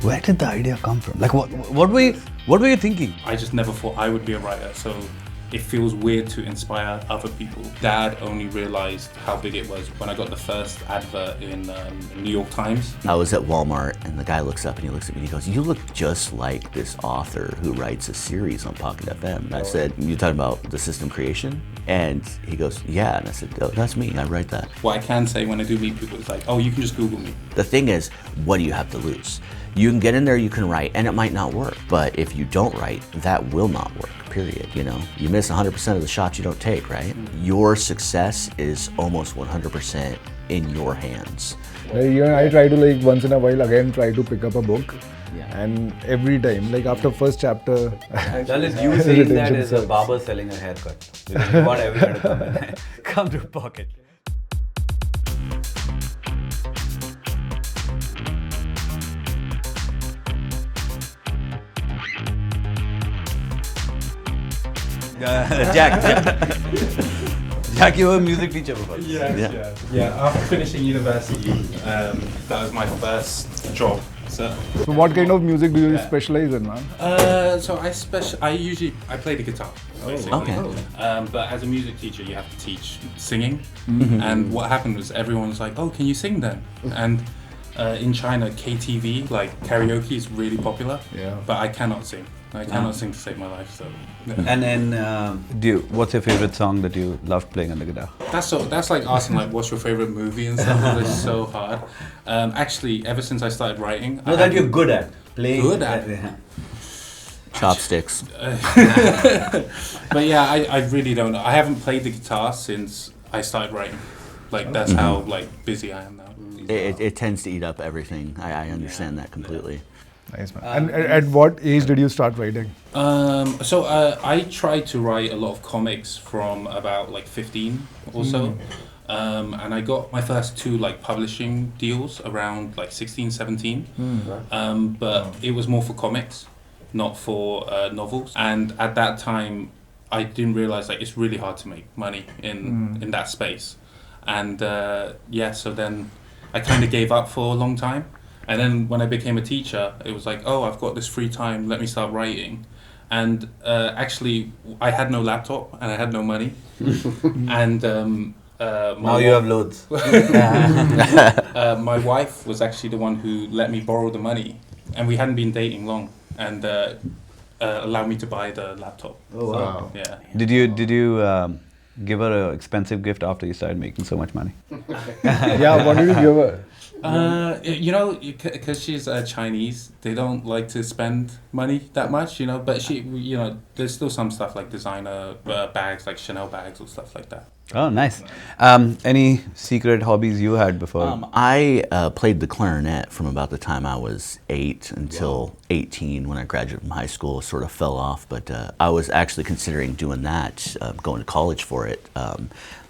Where did the idea come from? Like, what were you thinking? I just never thought I would be a writer, so it feels weird to inspire other people. Dad only realized how big it was when I got the first advert in New York Times. I was at Walmart and the guy looks up and he looks at me and he goes, "You look just like this author who writes a series on Pocket FM." And I said, "You talking about the system creation?" And he goes, "Yeah." And I said, "Oh, that's me, I write that." What I can say when I do meet people is like, "Oh, you can just Google me." The thing is, what do you have to lose? You can get in there, you can write, and it might not work. But if you don't write, that will not work, period. You know, you miss 100% of the shots you don't take, right? Your success is almost 100% in your hands. I try to, like, once in a while again try to pick up a book. Yeah. And every time, like after first chapter, Lalit, you saying that is a barber selling a haircut. Because you want everyone to come in. Come to Pocket. Jack, you were a music teacher before. Yeah. After finishing university, that was my first job. So what kind of music do you specialize in, man? So I play the guitar, basically. Okay. But as a music teacher, you have to teach singing. And what happened was everyone was like, "Oh, can you sing then?" And in China, KTV, like karaoke, is really popular. Yeah. But I cannot sing. I cannot sing to save my life. So. And then, what's your favorite song that you loved playing on the guitar? That's like asking like, what's your favorite movie and stuff. It's so hard. Actually, ever since I started writing, that you're good at playing. Good at. Chopsticks. But yeah, I really don't know. I haven't played the guitar since I started writing. Like that's how like busy I am now. It tends to eat up everything. I understand that completely. Nice, man. And at what age did you start writing? So I tried to write a lot of comics from about like 15 or so. And I got my first 2 like publishing deals around like 16, 17. But it was more for comics, not for novels. And at that time, I didn't realize like it's really hard to make money in that space. And so then I kind of gave up for a long time. And then when I became a teacher, it was like, oh, I've got this free time, let me start writing. And actually, I had no laptop and I had no money. And now you have loads. My wife was actually the one who let me borrow the money. And we hadn't been dating long. And allowed me to buy the laptop. Oh, wow. Yeah. Did you give her an expensive gift after you started making so much money? Yeah, what did you give her? Because she's Chinese, they don't like to spend money that much, but she, there's still some stuff like designer bags, like Chanel bags or stuff like that. Oh, nice. Any secret hobbies you had before? I played the clarinet from about the time I was 8 until 18 when I graduated from high school. Sort of fell off, but I was actually considering doing that, going to college for it.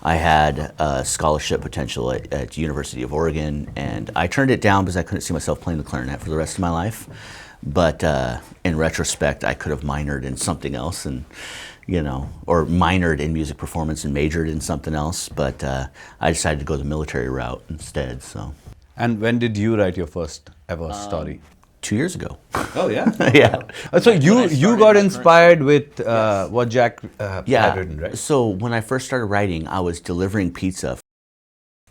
I had scholarship potential at University of Oregon, and I turned it down because I couldn't see myself playing the clarinet for the rest of my life. But in retrospect, I could have minored in something else, and or minored in music performance and majored in something else. But I decided to go the military route instead. So. And when did you write your first ever story? 2 years ago. Oh yeah. Yeah. So you got inspired with what Jack had written, right? So when I first started writing, I was delivering pizza,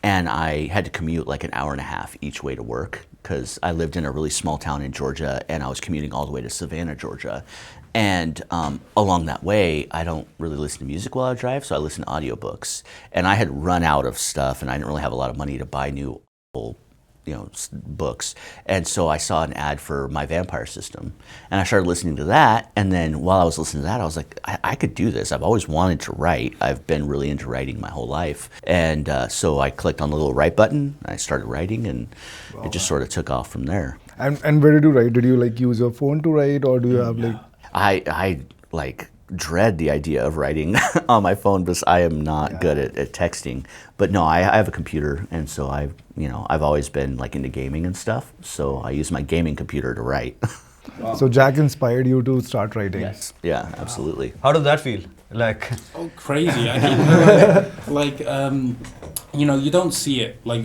and I had to commute like an hour and a half each way to work because I lived in a really small town in Georgia, and I was commuting all the way to Savannah, Georgia. And along that way, I don't really listen to music while I drive, so I listen to audiobooks. And I had run out of stuff, and I didn't really have a lot of money to buy new books. And so I saw an ad for My Vampire System, and I started listening to that. And then while I was listening to that, I was like, I could do this. I've always wanted to write. I've been really into writing my whole life. And so I clicked on the little write button, I started writing, and it just sort of took off from there. And where did you write? Did you like use your phone to write, or do you have like... I like dread the idea of writing on my phone because I am not good at texting. But no, I have a computer, and so I've always been like into gaming and stuff. So I use my gaming computer to write. Wow. So Jack inspired you to start writing. Yes. Yeah, absolutely. How does that feel? Like crazy. I mean, you know, you don't see it like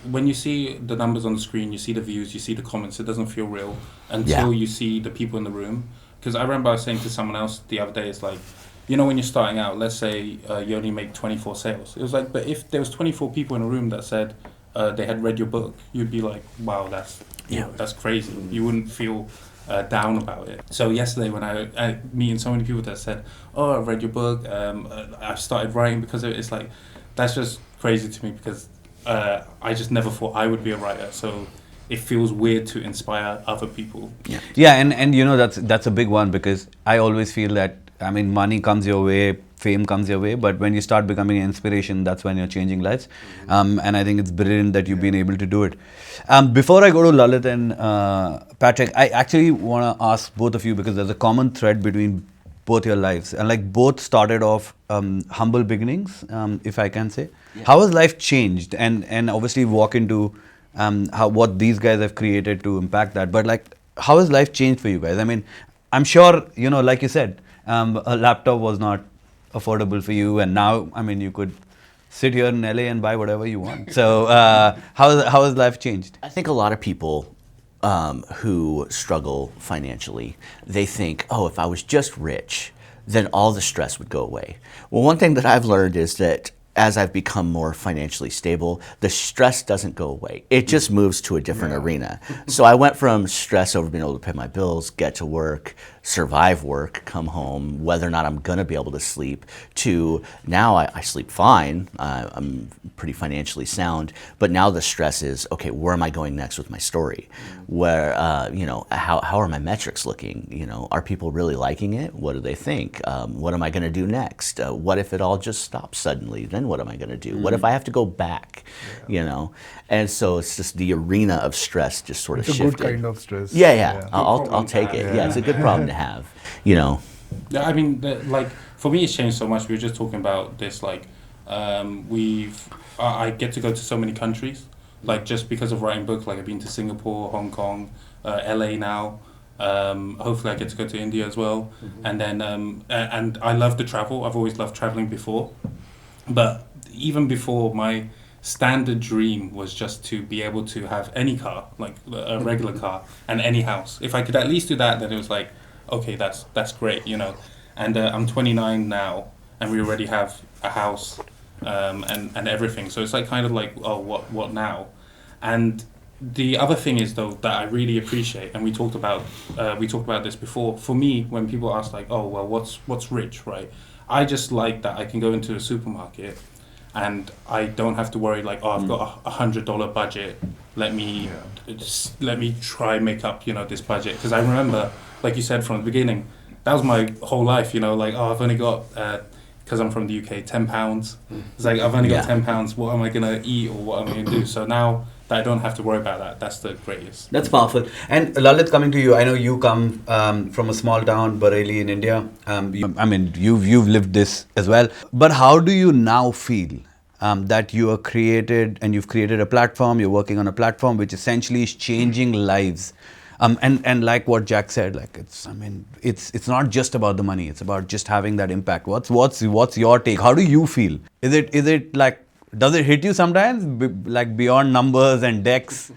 when you see the numbers on the screen, you see the views, you see the comments. It doesn't feel real until you see the people in the room. Because I remember I was saying to someone else the other day, it's like, you know, when you're starting out, let's say you only make 24 sales. It was like, but if there was 24 people in a room that said they had read your book, you'd be like, wow, that's crazy. You wouldn't feel down about it. So yesterday when I meeting so many people that said, oh, I've read your book, I've started writing because of it, it's like, that's just crazy to me because I just never thought I would be a writer. So it feels weird to inspire other people. Yeah, and you know, that's a big one, because I always feel that, I mean, money comes your way, fame comes your way, but when you start becoming an inspiration, that's when you're changing lives. And I think it's brilliant that you've been able to do it. Before I go to Lalit and Patrick, I actually want to ask both of you, because there's a common thread between both your lives, and like both started off humble beginnings, if I can say. How has life changed? And obviously walk into how what these guys have created to impact that. But like, how has life changed for you guys? I mean, I'm sure, you know, like you said, a laptop was not affordable for you, and now, I mean, you could sit here in LA and buy whatever you want. So how has life changed? I think a lot of people who struggle financially, they think, oh, if I was just rich, then all the stress would go away. Well, one thing that I've learned is that as I've become more financially stable, the stress doesn't go away. It just moves to a different arena. So I went from stress over being able to pay my bills, get to work, survive work, come home, whether or not I'm gonna be able to sleep, to now I sleep fine, I'm pretty financially sound, but now the stress is, okay, where am I going next with my story? Where, you know, how are my metrics looking? You know, are people really liking it? What do they think? What am I gonna do next? What if it all just stops suddenly? Then what am I gonna do? What if I have to go back? You know? And so it's just the arena of stress just sort of shifted. It's a good kind of stress. Yeah. I'll take it. Yeah, it's a good problem to have, you know. Yeah, I mean, like, for me, it's changed so much. We were just talking about this, like, I get to go to so many countries, like, just because of writing books. Like, I've been to Singapore, Hong Kong, LA now. Hopefully I get to go to India as well. And then, and I love to travel. I've always loved traveling before. But even before, my standard dream was just to be able to have any car, like a regular car, and any house. If I could at least do that, then it was like, okay, that's great, you know. And I'm 29 now, and we already have a house and everything. So it's like kind of like, oh, what now? And the other thing is, though, that I really appreciate, and we talked about this before. For me, when people ask like, oh, well, what's rich, right? I just like that I can go into a supermarket and I don't have to worry like, oh, I've got $100 budget. Let me try make up, you know, this budget. Because I remember, like you said from the beginning, that was my whole life, you know, like, oh, I've only got, because I'm from the UK, £10. It's like, I've only got £10. What am I going to eat or what am I going to do? So now that I don't have to worry about that, that's the greatest. That's powerful. And Lalit, coming to you, I know you come from a small town, Bareilly in India. I mean, you've lived this as well. But how do you now feel that you are created, and you've created a platform, you're working on a platform which essentially is changing lives? And like what Jack said, like it's not just about the money, it's about just having that impact. What's your take? How do you feel? Is it like, does it hit you sometimes, like beyond numbers and decks?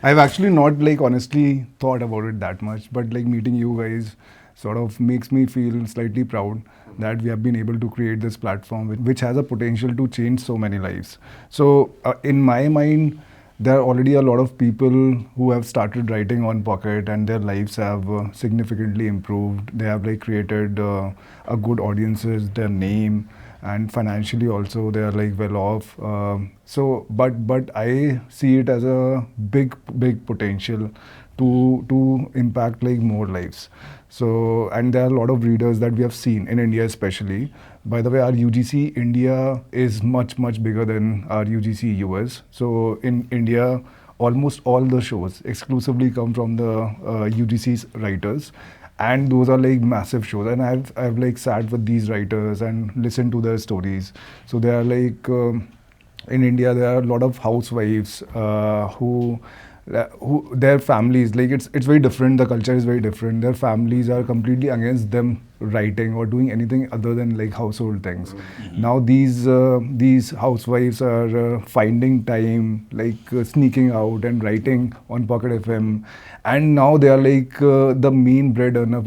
I've actually not like honestly thought about it that much, but like meeting you guys sort of makes me feel slightly proud that we have been able to create this platform which has a potential to change so many lives. So in my mind, there are already a lot of people who have started writing on Pocket and their lives have significantly improved. They have like created a good audiences, their name, and financially also they are like well off. But I see it as a big potential to impact like more lives. So, and there are a lot of readers that we have seen in India especially. By the way, our UGC India is much bigger than our UGC US. So in India, almost all the shows exclusively come from the UGC's writers. And those are like massive shows. And I've like sat with these writers and listened to their stories. So they are like, in India, there are a lot of housewives who their families, like it's very different, the culture is very different, their families are completely against them writing or doing anything other than like household things. Now these housewives are finding time, like sneaking out and writing on Pocket FM, and now they are like the main bread earner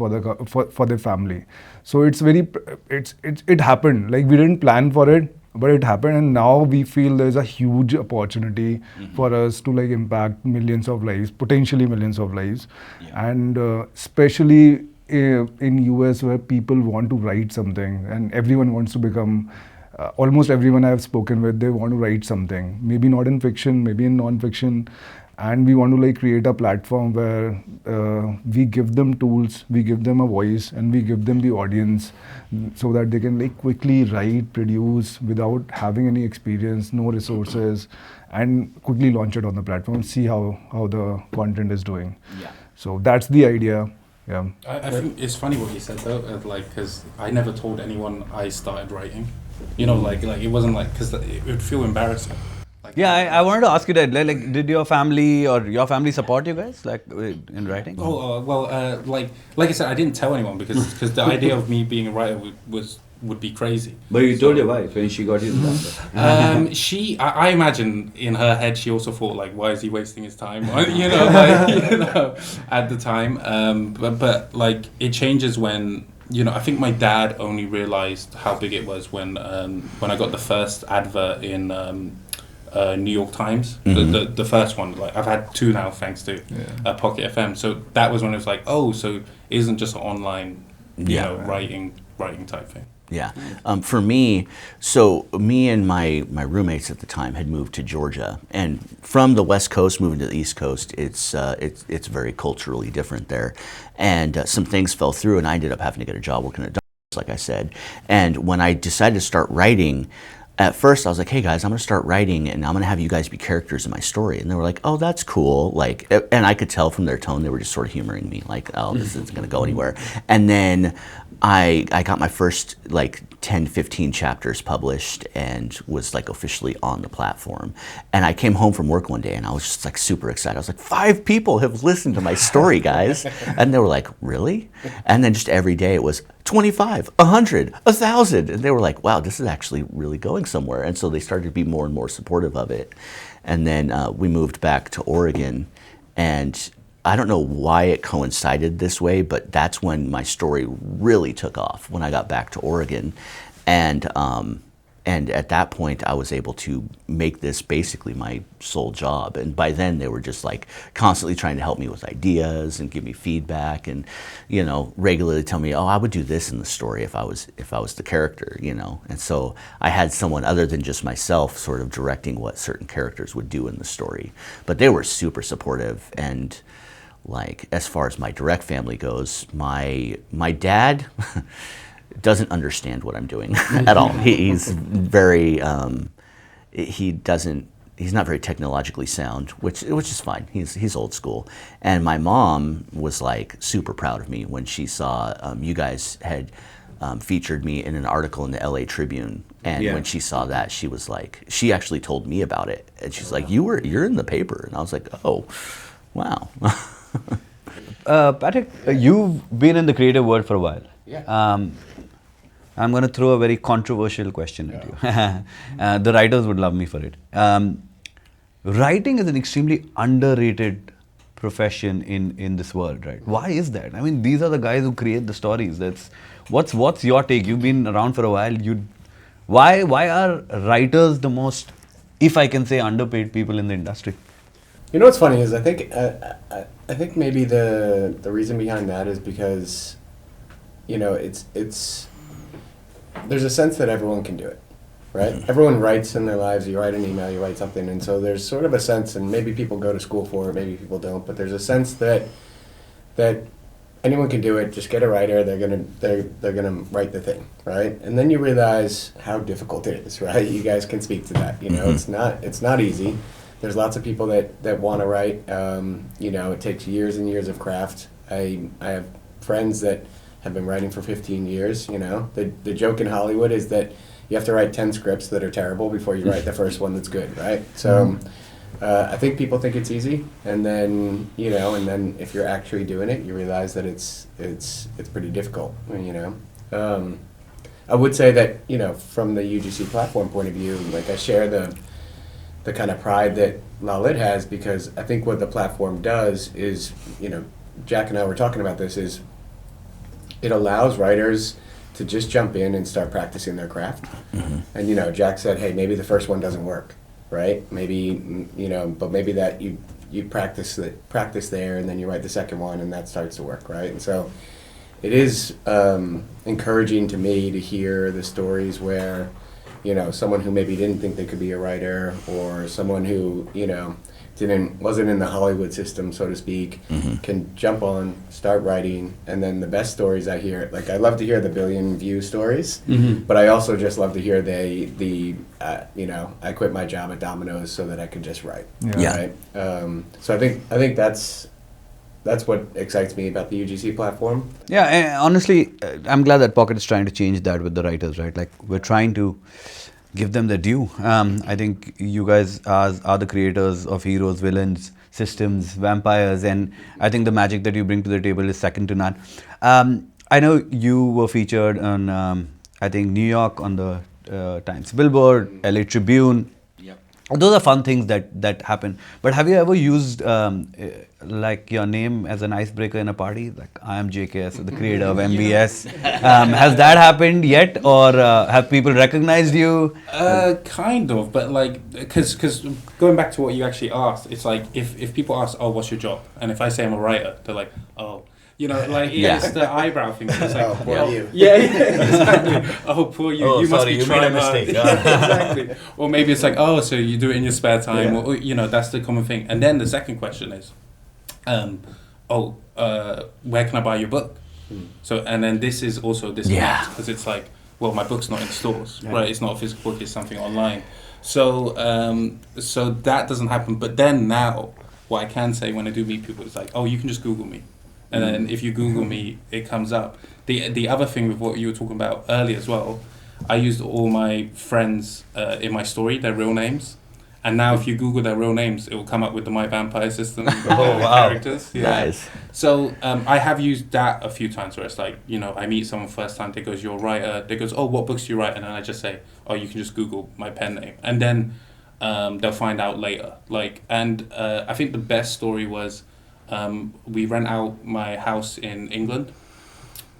for for their family. So it's very it happened, like we didn't plan for it, but it happened, and now we feel there's a huge opportunity for us to like impact millions of lives, potentially millions of lives. And especially in US, where people want to write something and everyone wants to become almost everyone I've spoken with, they want to write something, maybe not in fiction, maybe in non-fiction. And we want to like create a platform where we give them tools, we give them a voice, and we give them the audience, so that they can like quickly write, produce without having any experience, no resources, and quickly launch it on the platform, see how the content is doing. Yeah. So that's the idea. Yeah. I think it's funny what you said though, like, because I never told anyone I started writing. You know, like it wasn't like, because it would feel embarrassing. Like, Yeah, I wanted to ask you that. Like, did your family or your family support you guys, like, in writing? Oh well, like I said, I didn't tell anyone because the idea of me being a writer would be crazy. But you told your wife when she got you the I imagine in her head she also thought like, why is he wasting his time? You know, like, you know, at the time. But like it changes when, you know, I think my dad only realized how big it was when I got the first advert in New York Times, the first one. Like I've had 2 now thanks to Pocket FM. So that was when it was like, oh, so it isn't just an online, you know, writing type thing. Yeah. For me, so me and my roommates at the time had moved to Georgia, and from the West Coast moving to the East Coast, it's very culturally different there, and some things fell through, and I ended up having to get a job working at Domino's, like I said. And when I decided to start writing, at first I was like, hey guys, I'm going to start writing and I'm going to have you guys be characters in my story. And they were like, oh, that's cool. Like, and I could tell from their tone, they were just sort of humoring me, like, oh, this isn't going to go anywhere. And then I got my first like 10, 15 chapters published and was like officially on the platform. And I came home from work one day and I was just like super excited. I was like, 5 people have listened to my story, guys. And they were like, really? And then just every day it was 25, 100, 1,000. And they were like, wow, this is actually really going somewhere. And so they started to be more and more supportive of it. And then we moved back to Oregon, and I don't know why it coincided this way, but that's when my story really took off, when I got back to Oregon. And at that point, I was able to make this basically my sole job. And by then, they were just like constantly trying to help me with ideas and give me feedback, and, you know, regularly tell me, oh, I would do this in the story if I was the character, you know. And so I had someone other than just myself sort of directing what certain characters would do in the story. But they were super supportive. And like, as far as my direct family goes, my dad doesn't understand what I'm doing at all. He's very, he's not very technologically sound, which is fine. He's old school. And my mom was like super proud of me when she saw you guys had featured me in an article in the LA Tribune. And when she saw that, she was like, she actually told me about it. And she's like, you're in the paper. And I was like, oh, wow. Patrick, you've been in the creative world for a while. Yeah. I'm going to throw a very controversial question at you. The writers would love me for it. Writing is an extremely underrated profession in this world, right? Why is that? I mean, these are the guys who create the stories. What's your take? You've been around for a while. Why are writers the most, if I can say, underpaid people in the industry? You know what's funny is I think maybe the reason behind that is because, you know, it's there's a sense that everyone can do it, right? Mm-hmm. Everyone writes in their lives. You write an email, you write something, and so there's sort of a sense, and maybe people go to school for it, maybe people don't, but there's a sense that anyone can do it. Just get a writer. They're gonna write the thing, right? And then you realize how difficult it is, right? You guys can speak to that. You know, it's not easy. There's lots of people that want to write. You know, it takes years and years of craft. I have friends that have been writing for 15 years, you know. The joke in Hollywood is that you have to write 10 scripts that are terrible before you write the first one that's good, right? So I think people think it's easy, and then if you're actually doing it, you realize that it's pretty difficult. I would say that from the UGC platform point of view, like I share the kind of pride that Lalit has, because I think what the platform does is, Jack and I were talking about this, is it allows writers to just jump in and start practicing their craft. Mm-hmm. And Jack said, hey, maybe the first one doesn't work, right? Maybe but maybe that you practice there, and then you write the second one, and that starts to work, right? And so it is encouraging to me to hear the stories where someone who maybe didn't think they could be a writer, or someone who wasn't in the Hollywood system, so to speak, can jump on, start writing, and then the best stories I hear, like I love to hear the 1 billion view stories, but I also just love to hear I quit my job at Domino's so that I could just write. Yeah. Right? So I think that's what excites me about the UGC platform. Yeah, and honestly, I'm glad that Pocket is trying to change that with the writers, right? Like, we're trying to give them their due. I think you guys are the creators of heroes, villains, systems, vampires, and I think the magic that you bring to the table is second to none. I know you were featured on, I think, New York on the Times Billboard, LA Tribune. Those are fun things that happen. But have you ever used like your name as an icebreaker in a party? Like, I am JKS, the creator of MBS. Has that happened yet, or have people recognized you? Kind of, but like, because going back to what you actually asked, it's like if people ask, oh, what's your job? And if I say I'm a writer, they're like, oh. Like, it's the eyebrow thing. It's like, oh, poor you. Yeah, exactly. Oh, poor you. Oh, you must sorry, be you trying made a hard. mistake. Exactly. Or maybe it's like, oh, so you do it in your spare time, Yeah. or that's the common thing. And then the second question is, where can I buy your book? So, and then this is also disconnect, because it's like, well, my book's not in stores, right? It's not a physical book; it's something online. So, so that doesn't happen. But then now, what I can say when I do meet people is like, oh, you can just Google me. And then if you Google me, it comes up. The other thing with what you were talking about earlier as well, I used all my friends in my story, their real names. And now if you Google their real names, it will come up with the My Vampire System characters. Yeah. Nice. So I have used that a few times where it's like, I meet someone first time, they goes, you're a writer. They goes, oh, what books do you write? And then I just say, oh, you can just Google my pen name. And then they'll find out later. I think the best story was, we rent out my house in England,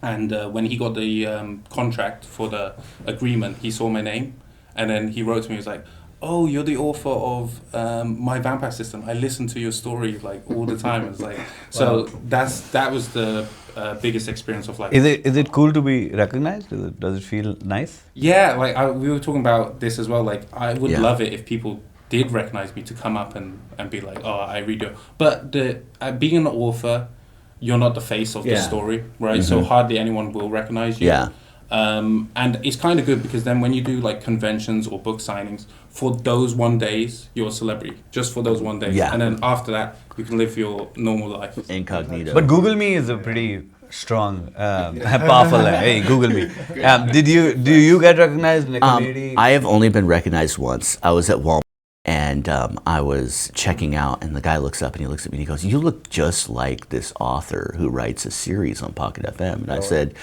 and when he got the contract for the agreement, he saw my name, and then he wrote to me. He was like, "Oh, you're the author of My Vampire System. I listen to your story like all the time." It's like, so that was the biggest experience of like. Is it cool to be recognized? Does it feel nice? Yeah, like we were talking about this as well. Like, I would Yeah. love it if people did recognize me, to come up and be like, oh, I read it. But being an author, you're not the face of the story, right? So hardly anyone will recognize you. Yeah. And it's kind of good, because then when you do like conventions or book signings, for those 1 days, you're a celebrity, just for those 1 day. Yeah. And then after that, you can live your normal life. Incognito. But Google Me is a pretty strong, powerful. Hey, Google me. Do you get recognized in the community? I have only been recognized once. I was at Walmart, and I was checking out, and the guy looks up and he looks at me and he goes, "You look just like this author who writes a series on Pocket FM." And I said,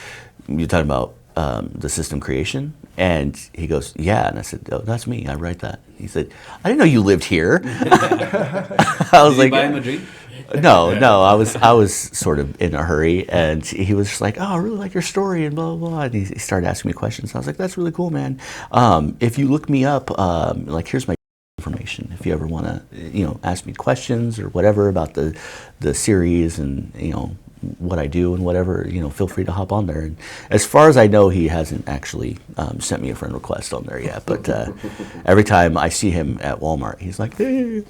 "You're talking about the system creation?" And he goes, "Yeah." And I said, "Oh, that's me. I write that." He said, "I didn't know you lived here." I was Did you like, buy him a drink? No, I was sort of in a hurry, and he was just like, "Oh, I really like your story," and blah blah blah. And he started asking me questions. I was like, "That's really cool, man. If you look me up, like, here's my information. If you ever want to, ask me questions or whatever about the series and what I do and whatever, feel free to hop on there." And as far as I know, he hasn't actually sent me a friend request on there yet. But every time I see him at Walmart, he's like, "Hey."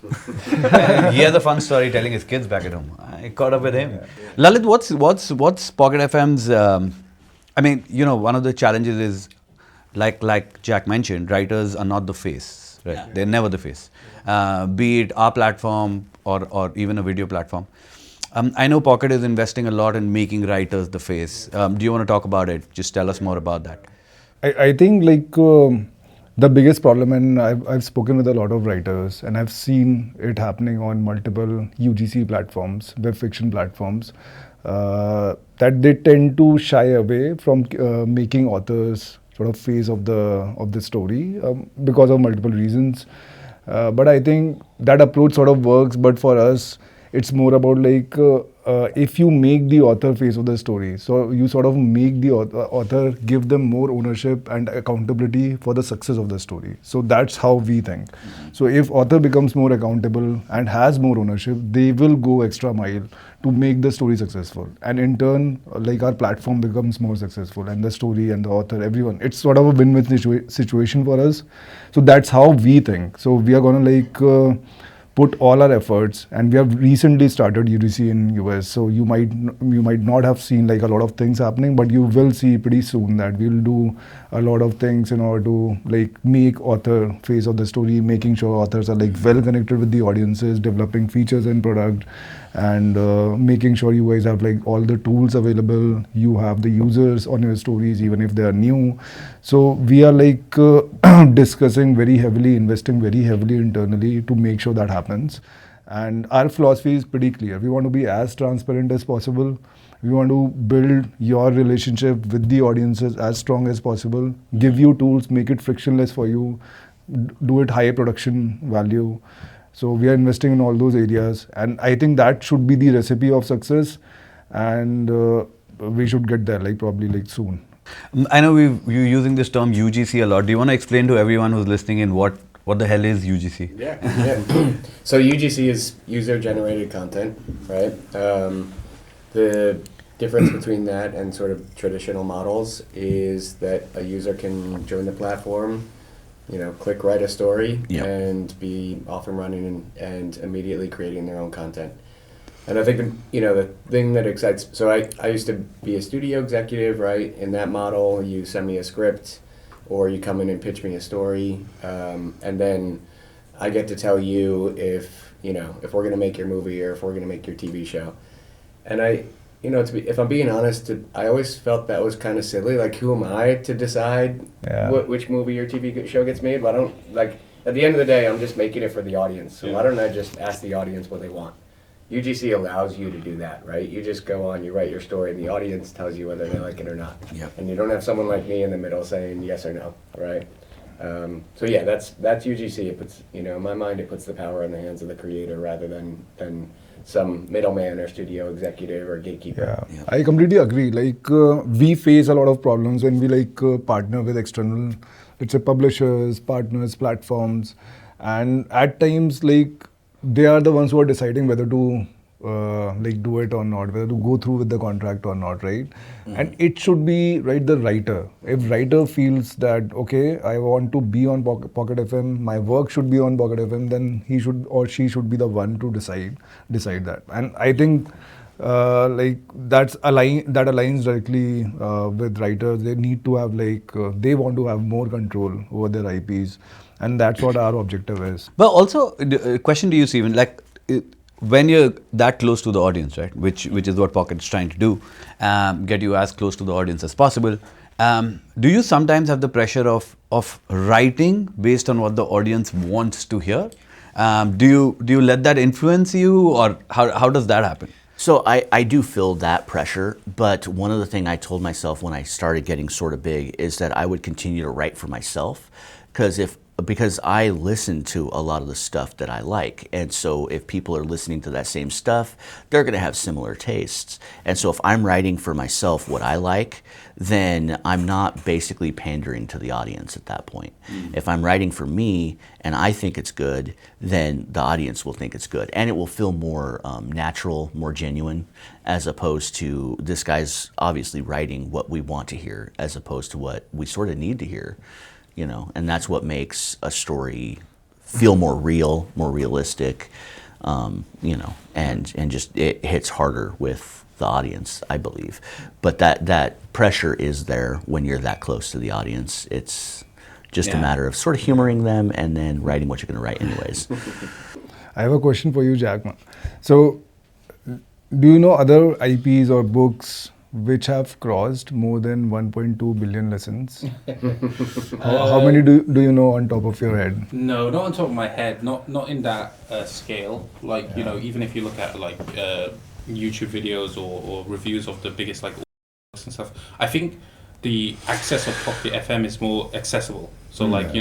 He has a fun story telling his kids back at home. I caught up with him. Lalit, what's Pocket FM's? I mean, one of the challenges is, like Jack mentioned, writers are not the face. Right, they're never the face. Be it our platform or even a video platform. I know Pocket is investing a lot in making writers the face. Do you want to talk about it? Just tell us more about that. I think the biggest problem, and I've spoken with a lot of writers, and I've seen it happening on multiple UGC platforms, web fiction platforms, that they tend to shy away from making authors sort of face of the story because of multiple reasons. But I think that approach sort of works. But for us, it's more about like if you make the author face of the story, so you sort of make the author give them more ownership and accountability for the success of the story. So that's how we think. So if author becomes more accountable and has more ownership, they will go extra mile to make the story successful, and in turn, like our platform becomes more successful, and the story and the author, everyone, it's sort of a win-win situation for us. So that's how we think. So we are gonna like put all our efforts, and we have recently started UGC in US. So you might not have seen like a lot of things happening, but you will see pretty soon that we'll do a lot of things in order to like make author face of the story, making sure authors are like well connected with the audiences, developing features and product, and making sure you guys have like all the tools available. You have the users on your stories even if they are new. So we are like discussing very heavily, investing very heavily internally to make sure that happens. And our philosophy is pretty clear. We want to be as transparent as possible. We want to build your relationship with the audiences as strong as possible, give you tools, make it frictionless for you, do it high production value. So we are investing in all those areas, and I think that should be the recipe of success, and we should get there like probably like soon. I know you're using this term UGC a lot. Do you want to explain to everyone who's listening in what the hell is UGC? Yeah. So UGC is user-generated content, right? The difference between that and sort of traditional models is that a user can join the platform, click write a story, Yep. and be off and running and immediately creating their own content. And I think the thing that excites. So I used to be a studio executive, right? In that model, you send me a script, or you come in and pitch me a story, and then I get to tell you if we're gonna make your movie or if we're gonna make your TV show. And if I'm being honest, I always felt that was kind of silly. Like, who am I to decide which movie or TV show gets made? But I don't like. At the end of the day, I'm just making it for the audience. So why don't I just ask the audience what they want? UGC allows you to do that, right? You just go on, you write your story, and the audience tells you whether they like it or not. Yep. And you don't have someone like me in the middle saying yes or no, right? So yeah, that's UGC. It puts, in my mind, it puts the power in the hands of the creator rather than some middleman or studio executive or gatekeeper. Yeah, I completely agree. Like we face a lot of problems when we like partner with external, let's say publishers, partners, platforms, and at times like they are the ones who are deciding whether to like do it or not, whether to go through with the contract or not, right? Mm-hmm. And it should be the writer. If writer feels that okay, I want to be on Pocket FM, my work should be on Pocket FM, then he should or she should be the one to decide that. And I think like that aligns directly with writers. They need to have they want to have more control over their IPs, and that's what our objective is. But also, a question to you, Steven, when you're that close to the audience, right, which is what Pocket's trying to do, get you as close to the audience as possible, do you sometimes have the pressure of writing based on what the audience wants to hear? Do you let that influence you, or how does that happen? So I do feel that pressure, but one of the things I told myself when I started getting sort of big is that I would continue to write for myself, because I listen to a lot of the stuff that I like. And so if people are listening to that same stuff, they're going to have similar tastes. And so if I'm writing for myself what I like, then I'm not basically pandering to the audience at that point. Mm-hmm. If I'm writing for me and I think it's good, then the audience will think it's good. And it will feel more natural, more genuine, as opposed to this guy's obviously writing what we want to hear as opposed to what we sort of need to hear. And that's what makes a story feel more real, more realistic, and just it hits harder with the audience, I believe. But that pressure is there when you're that close to the audience. It's just a matter of sort of humoring them and then writing what you're going to write anyways. I have a question for you, Jack. So, do you know other IPs or books which have crossed more than 1.2 billion listens. How many do you know on top of your head? No, not on top of my head. Not in that scale. Like even if you look at like YouTube videos or reviews of the biggest like and stuff, I think the access of Pocket FM is more accessible. So like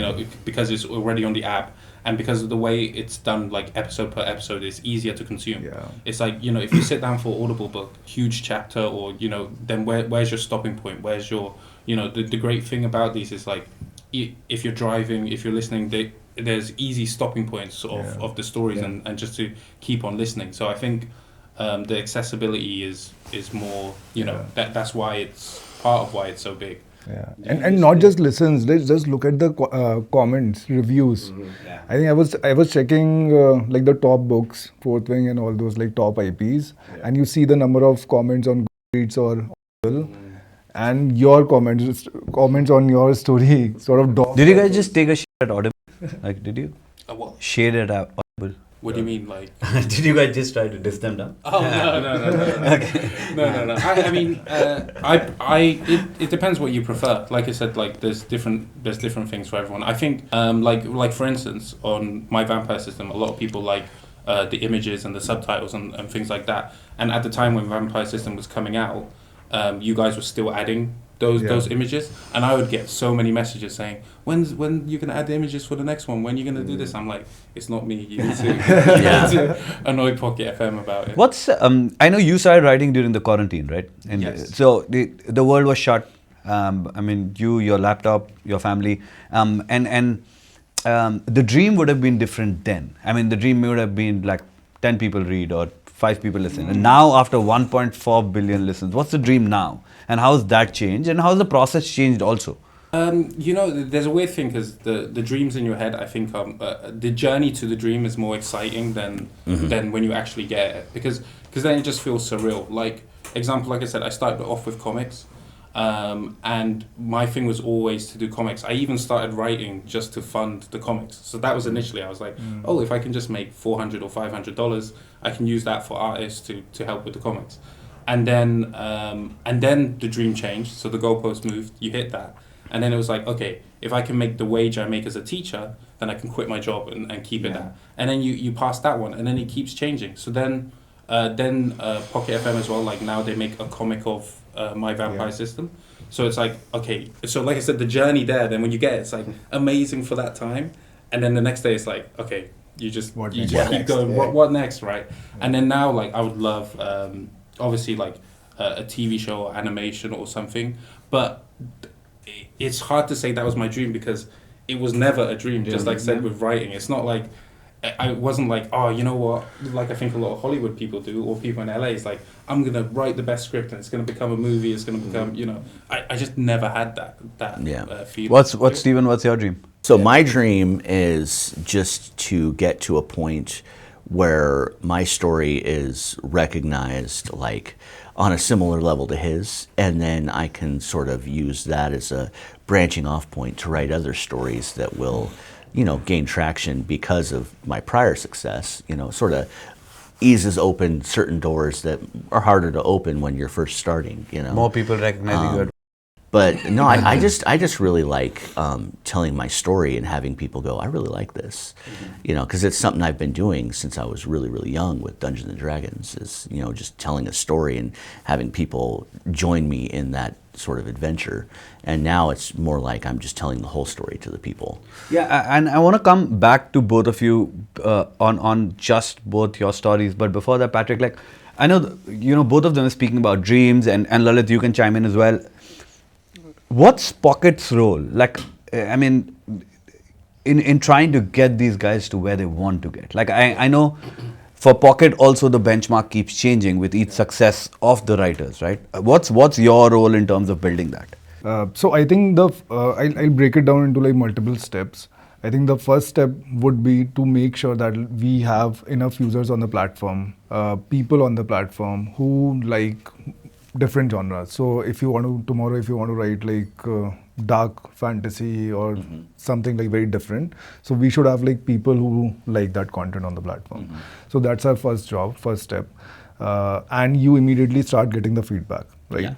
because it's already on the app. And because of the way it's done, like episode per episode, it's easier to consume. Yeah. It's like, if you sit down for Audible book, huge chapter, or, then where's your stopping point? Where's your, the great thing about these is like, if you're driving, if you're listening, there's easy stopping points of the stories and just to keep on listening. So I think the accessibility is more, that's why it's part of why it's so big. Yeah, and not just listens. Let's just look at the comments, reviews. Yeah. I think I was checking like the top books, Fourth Wing, and all those like top IPs, and you see the number of comments on Goodreads or Audible, and your comments on your story sort of. Did you guys just take a shit at Audible? Like, did you? A what? Shade at Audible. What do you mean, like? Did you guys just try to diss them down? Oh no. Okay. No. I mean, it depends what you prefer. Like I said, like there's different things for everyone. I think like for instance, on my Vampire System, a lot of people like the images and the subtitles and things like that. And at the time when Vampire System was coming out, you guys were still adding those images, and I would get so many messages saying, when you gonna add the images for the next one? When you gonna do this? I'm like, it's not me. You need to annoy Pocket FM about it. What's I know you started writing during the quarantine, right? And yes. So the world was shut. I mean, your laptop, your family, and the dream would have been different then. I mean, the dream would have been like 10 people read or 5 people listen. And now after 1.4 billion listens, what's the dream now? And how's that changed? And how's the process changed also? There's a weird thing because the dreams in your head, I think the journey to the dream is more exciting than when you actually get it. Because then it just feels surreal. Like I said, I started off with comics. And my thing was always to do comics. I even started writing just to fund the comics. So that was initially, I was like, if I can just make $400 or $500, I can use that for artists to help with the comics. And then the dream changed. So the goalpost moved, you hit that. And then it was like, okay, if I can make the wage I make as a teacher, then I can quit my job and keep it that. And then you pass that one, and then it keeps changing. So then Pocket FM as well, like now they make a comic of my Vampire System. So it's like, okay, so like I said, the journey there, then when you get it, it's like amazing for that time. And then the next day it's like, okay, you just keep going, what next, right? And then now, like, I would love, obviously, like a TV show or animation or something, but it's hard to say that was my dream because it was never a dream, just like I said with writing. It's not like, I wasn't like, oh, you know what, like I think a lot of Hollywood people do, or people in LA, it's like, I'm going to write the best script and it's going to become a movie, it's going to become, I just never had that feeling. Stephen, what's your dream? So my dream is just to get to a point where my story is recognized like on a similar level to his, and then I can sort of use that as a branching off point to write other stories that will gain traction because of my prior success, sort of eases open certain doors that are harder to open when you're first starting, More people recognizing you. But no, I just really like telling my story and having people go, I really like this, because it's something I've been doing since I was really, really young with Dungeons and Dragons, is, just telling a story and having people join me in that sort of adventure. And now it's more like I'm just telling the whole story to the people. Yeah, and I want to come back to both of you on just both your stories. But before that, Patrick, like, I know, both of them are speaking about dreams, and Lalit, you can chime in as well. What's Pocket's role? Like, I mean, in trying to get these guys to where they want to get? Like, I know for Pocket also the benchmark keeps changing with each success of the writers, right? What's your role in terms of building that? So I think I'll break it down into like multiple steps. I think the first step would be to make sure that we have enough users on the platform, people on the platform who like different genres. So if you want to write like dark fantasy or something like very different, so we should have like people who like that content on the platform. So that's our first step. And you immediately start getting the feedback. right? Yeah.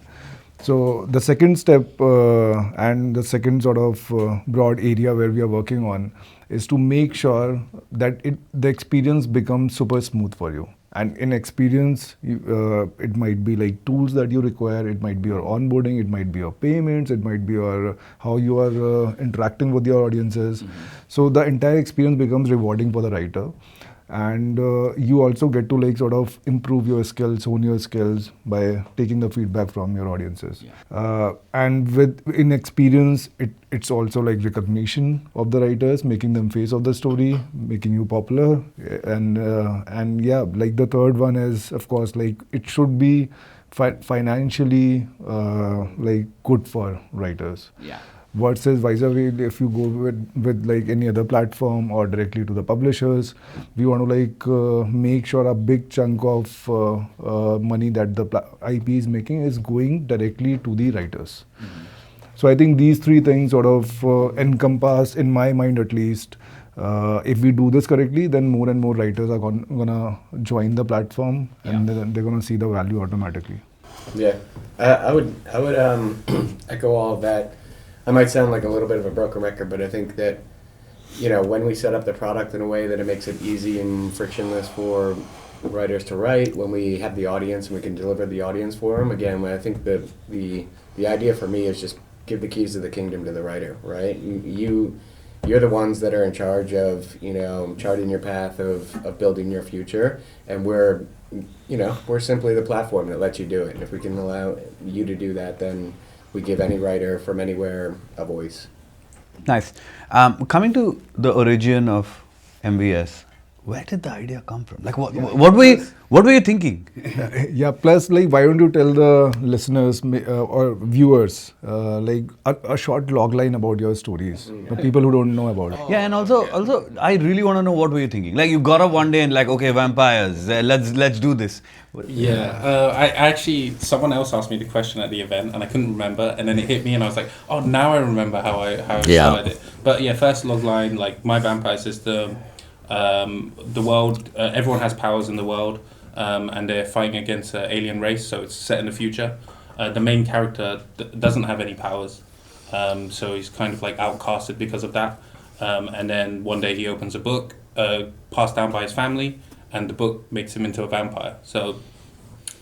So the second step and the second sort of broad area where we are working on is to make sure that the experience becomes super smooth for you. And in experience, it might be like tools that you require, it might be your onboarding, it might be your payments, it might be your how you are interacting with your audiences. So the entire experience becomes rewarding for the writer, and you also get to like sort of improve your skills, hone your skills by taking the feedback from your audiences. And with in experience, it's also like recognition of the writers, making them face of the story, making you popular, and yeah, like the third one is of course like it should be financially like good for writers. Yeah. Versus vice versa, if you go with like any other platform or directly to the publishers, we want to like make sure a big chunk of money that the IP is making is going directly to the writers. So I think these three things sort of encompass, in my mind at least, if we do this correctly, then more and more writers are gonna join the platform, and then they're gonna see the value automatically. Yeah, I would echo all of that. I might sound like a little bit of a broken record, but I think that, you know, when we set up the product in a way that it makes it easy and frictionless for writers to write, when we have the audience and we can deliver the audience for them, again, I think that the idea for me is just give the keys to the kingdom to the writer, right? You're the ones that are in charge of, you know, charting your path of building your future, and we're simply the platform that lets you do it. And if we can allow you to do that, then we give any writer from anywhere a voice. Nice. Coming to the origin of MVS, where did the idea come from? Like, what were you thinking? Yeah, plus like why don't you tell the listeners or viewers like a short log line about your stories, the people who don't know about it. Yeah, and also I really want to know what were you thinking. Like, you got up one day and like, okay, vampires, let's do this. Yeah, I actually, someone else asked me the question at the event and I couldn't remember, and then it hit me and I was like, oh, now I remember how I started it. But yeah, first logline, like my vampire system, the world, everyone has powers in the world, and they're fighting against an alien race, so it's set in the future. The main character doesn't have any powers, so he's kind of like outcasted because of that. And then one day he opens a book passed down by his family, and the book makes him into a vampire. So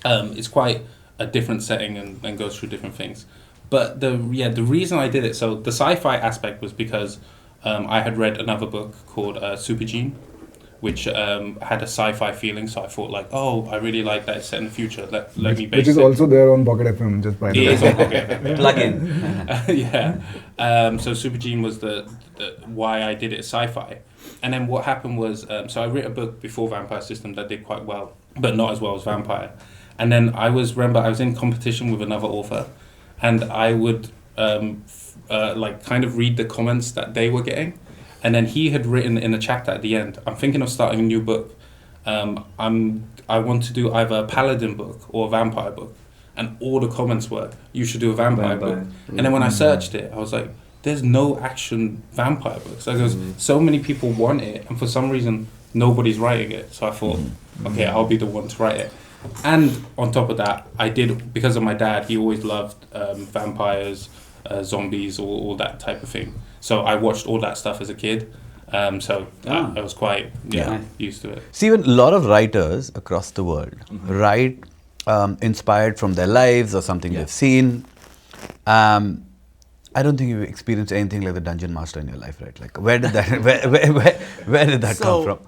it's quite a different setting and goes through different things. But the reason I did it, so the sci-fi aspect was because I had read another book called Super Gene, which had a sci-fi feeling. So I thought like, oh, I really like that it's set in the future. Let me base it. Which is also there on Pocket FM, just by the way. It is on Pocket FM. Plug in. Yeah. So Super Gene was the why I did it sci-fi. And then what happened was, so I wrote a book before Vampire System that did quite well, but not as well as Vampire. And then I was in competition with another author, and I would like kind of read the comments that they were getting. And then he had written in a chapter at the end, I'm thinking of starting a new book. I want to do either a paladin book or a vampire book. And all the comments were, you should do a vampire book. And then when I searched it, I was like, there's no action vampire books. Like, there's so many people want it, and for some reason, nobody's writing it. So I thought, okay, I'll be the one to write it. And on top of that, I did, because of my dad, he always loved vampires, zombies, all that type of thing. So I watched all that stuff as a kid. I was quite used to it. Steven, a lot of writers across the world write inspired from their lives or something they've seen. I don't think you've experienced anything like the Dungeon Master in your life, right? Like, where did that where did that come from?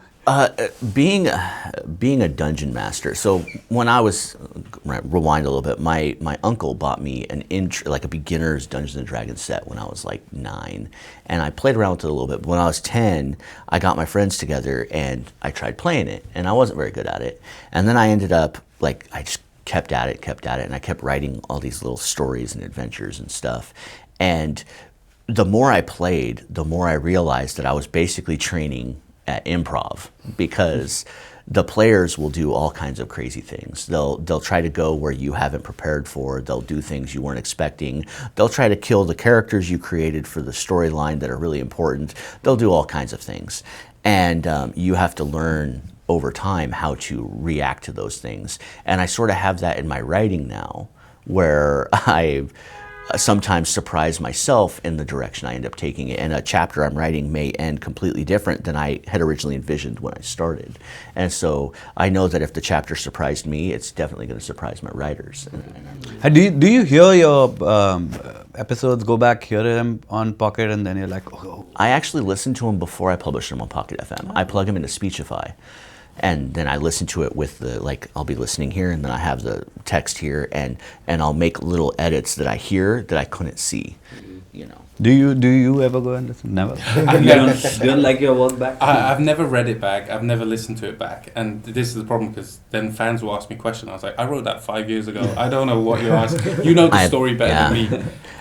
Being a dungeon master. So when I was rewind a little bit, my uncle bought me a beginner's Dungeons and Dragons set when I was like 9, and I played around with it a little bit. But when I was 10, I got my friends together and I tried playing it, and I wasn't very good at it. And then I ended up like I just kept at it, and I kept writing all these little stories and adventures and stuff. And the more I played, the more I realized that I was basically training at improv, because the players will do all kinds of crazy things. They'll try to go where you haven't prepared for. They'll do things you weren't expecting. They'll try to kill the characters you created for the storyline that are really important. They'll do all kinds of things. And you have to learn over time how to react to those things. And I sort of have that in my writing now, where I sometimes surprise myself in the direction I end up taking it. And a chapter I'm writing may end completely different than I had originally envisioned when I started. And so I know that if the chapter surprised me, it's definitely going to surprise my writers. Do you hear your episodes, go back, hear them on Pocket, and then you're like, oh. I actually listen to them before I publish them on Pocket FM. I plug them into Speechify. And then I listen to it with the, like, I'll be listening here, and then I have the text here, and I'll make little edits that I hear that I couldn't see, you know. Do you ever go and listen? Never. You don't like your work back? I've never read it back. I've never listened to it back. And this is the problem, because then fans will ask me questions. I was like, I wrote that 5 years ago. I don't know what you're asking. You know the story better than me.